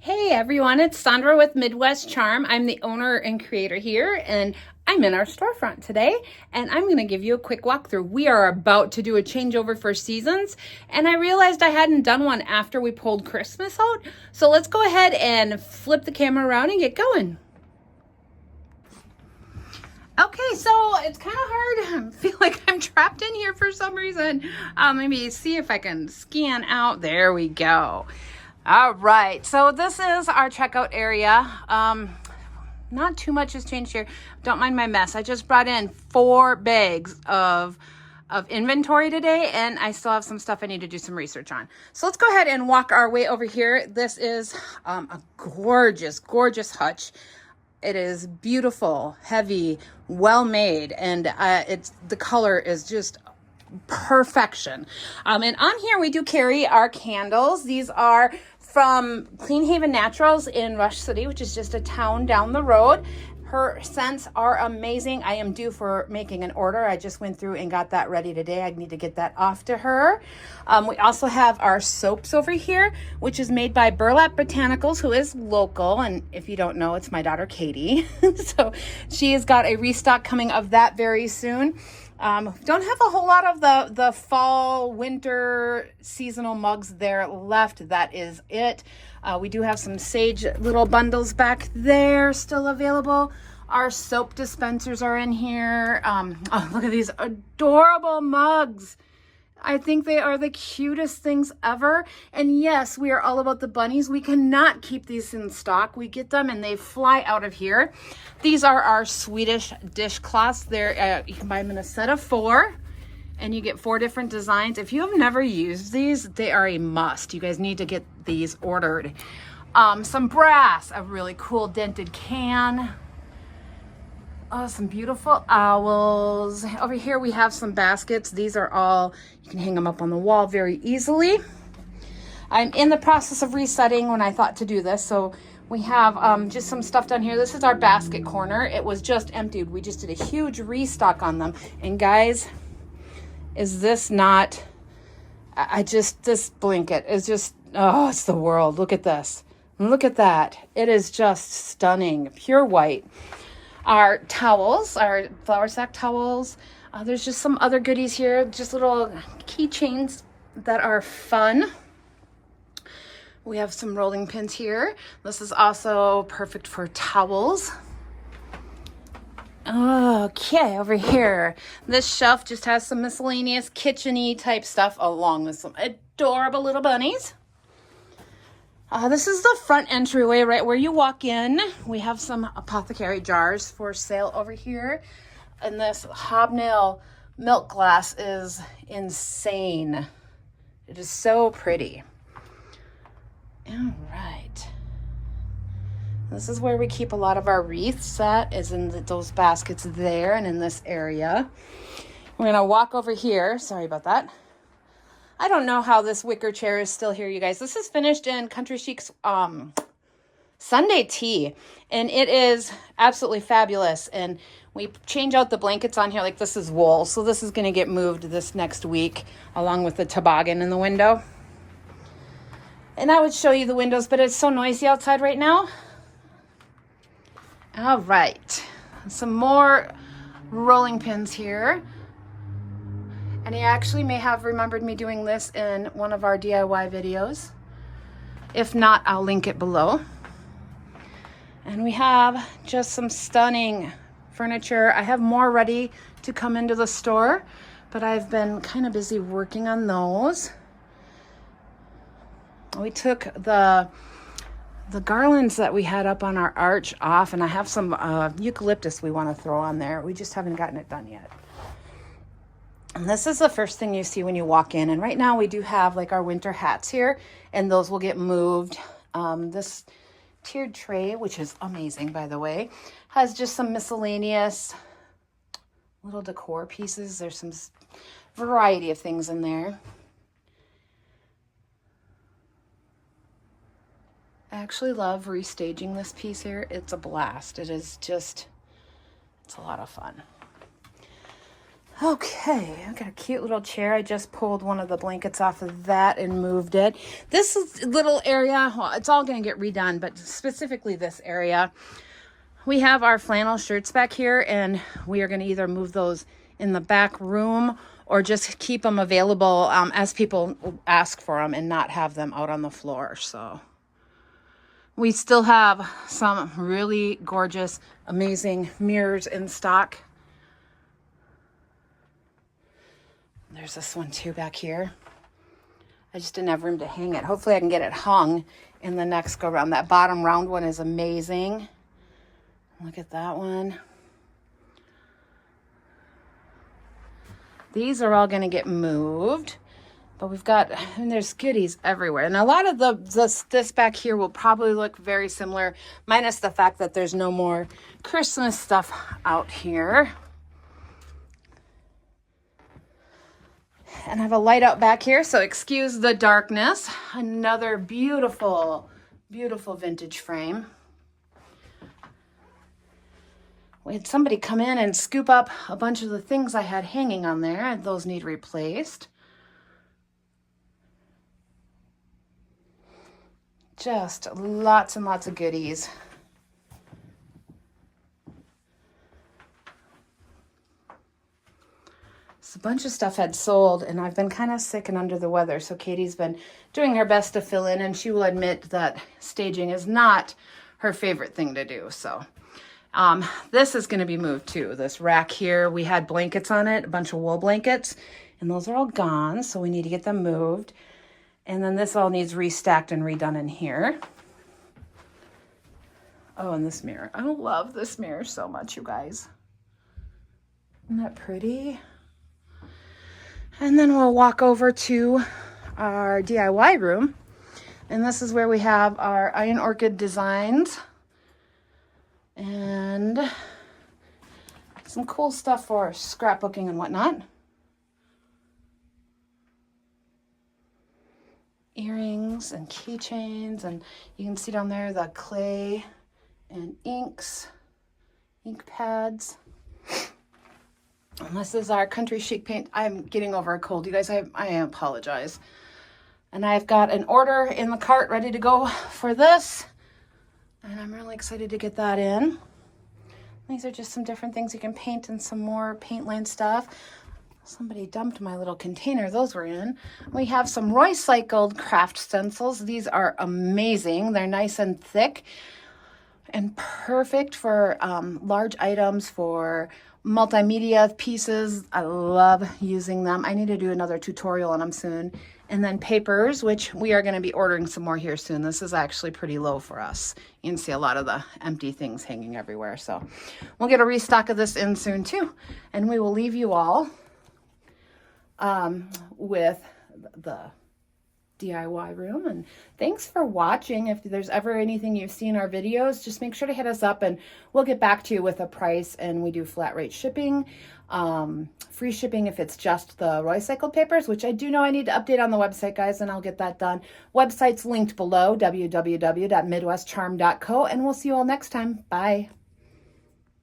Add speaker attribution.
Speaker 1: Hey everyone, it's Sandra with Midwest Charm. I'm the owner and creator here, and I'm in our storefront today, and I'm going to give you a quick walkthrough. We are about to do a changeover for seasons, and I realized I hadn't done one after we pulled Christmas out. So let's go ahead and flip the camera around and get going. Okay, so it's kind of hard. I feel like I'm trapped in here for some reason. Maybe see if I can scan out. There we go. All right, so this is our checkout area. Not too much has changed here. Don't mind my mess. I just brought in 4 bags of inventory today, and I still have some stuff I need to do some research on. So let's go ahead and walk our way over here. This is a gorgeous, gorgeous hutch. It is beautiful, heavy, well made, and the color is just perfection. And on here we do carry our candles. These are from Clean Haven Naturals in Rush City, which is just a town down the road. Her scents are amazing. I am due for making an order. I just went through and got that ready today. I need to get that off to her. We also have our soaps over here, which is made by Burlap Botanicals, who is local. And if you don't know, it's my daughter, Katie. So she has got a restock coming of that very soon. Don't have a whole lot of the fall, winter, seasonal mugs there left. That is it. We do have some sage little bundles back there still available. Our soap dispensers are in here. Oh, look at these adorable mugs. I think they are the cutest things ever. And yes, we are all about the bunnies. We cannot keep these in stock. We get them and they fly out of here. These are our Swedish dishcloths. They're, you can buy them in a set of 4 and you get 4 different designs. If you have never used these, they are a must. You guys need to get these ordered. Some brass, a really cool dented can. Oh, some beautiful owls. Over here we have some baskets. These are all, you can hang them up on the wall very easily. I'm in the process of resetting when I thought to do this. So we have just some stuff down here. This is our basket corner. It was just emptied. We just did a huge restock on them. And guys, is this not, this blanket is just, oh, it's the world. Look at this. Look at that. It is just stunning. Pure white. Our towels, our flour sack towels. There's just some other goodies here, just little keychains that are fun. We have some rolling pins here. This is also perfect for towels. Okay, over here, this shelf just has some miscellaneous kitchen-y type stuff along with some adorable little bunnies. This is the front entryway right where you walk in. We have some apothecary jars for sale over here. And this hobnail milk glass is insane. It is so pretty. All right. This is where we keep a lot of our wreaths at, is in those baskets there and in this area. We're gonna walk over here. Sorry about that. I don't know how this wicker chair is still here, you guys. This is finished in Country Chic's Sunday tea, and it is absolutely fabulous. And we change out the blankets on here, like this is wool, so this is going to get moved this next week, along with the toboggan in the window. And I would show you the windows, but it's so noisy outside right now. All right, some more rolling pins here. And he actually may have remembered me doing this in one of our DIY videos. If not, I'll link it below. And we have just some stunning furniture. I have more ready to come into the store, but I've been kind of busy working on those. We took the garlands that we had up on our arch off, and I have some eucalyptus we want to throw on there. We just haven't gotten it done yet. And this is the first thing you see when you walk in. And right now we do have like our winter hats here, and those will get moved. This tiered tray, which is amazing, by the way, has just some miscellaneous little decor pieces. There's some variety of things in there. I actually love restaging this piece here. It's a blast. It is just, it's a lot of fun. Okay, I've got a cute little chair. I just pulled one of the blankets off of that and moved it. This little area, well, it's all going to get redone, but specifically this area, we have our flannel shirts back here, and we are going to either move those in the back room or just keep them available as people ask for them and not have them out on the floor. So we still have some really gorgeous, amazing mirrors in stock. There's this one too back here. I just didn't have room to hang it. Hopefully I can get it hung in the next go round. That bottom round one is amazing. Look at that one. These are all going to get moved, but we've got, I mean, there's goodies everywhere. And a lot of this back here will probably look very similar, minus the fact that there's no more Christmas stuff out here. And I have a light out back here, so excuse the darkness. Another beautiful, beautiful vintage frame. We had somebody come in and scoop up a bunch of the things I had hanging on there, and those need replaced. Just lots and lots of goodies. So a bunch of stuff had sold, and I've been kind of sick and under the weather, so Katie's been doing her best to fill in, and she will admit that staging is not her favorite thing to do. So this is going to be moved too. This rack here, we had blankets on it, a bunch of wool blankets, and those are all gone, so we need to get them moved. And then this all needs restacked and redone in here. Oh, and this mirror. I love this mirror so much, you guys. Isn't that pretty? And then we'll walk over to our DIY room. And this is where we have our Iron Orchid designs. And some cool stuff for scrapbooking and whatnot. Earrings and keychains, and you can see down there the clay and inks, ink pads. And this is our country chic paint. I'm getting over a cold, you guys. I apologize. And I've got an order in the cart ready to go for this. And I'm really excited to get that in. These are just some different things you can paint and some more paint line stuff. Somebody dumped my little container those were in. We have some recycled craft stencils. These are amazing. They're nice and thick and perfect for large items, for multimedia pieces. I love using them. I need to do another tutorial on them soon. And then papers, which we are going to be ordering some more here soon. This is actually pretty low for us. You can see a lot of the empty things hanging everywhere. So we'll get a restock of this in soon too. And we will leave you all with the DIY room. And thanks for watching. If there's ever anything you see in our videos, just make sure to hit us up and we'll get back to you with a price. And we do flat rate shipping, free shipping if it's just the recycled papers, which I do know I need to update on the website, guys, and I'll get that done. Website's linked below, www.midwestcharm.co, and we'll see you all next time. Bye.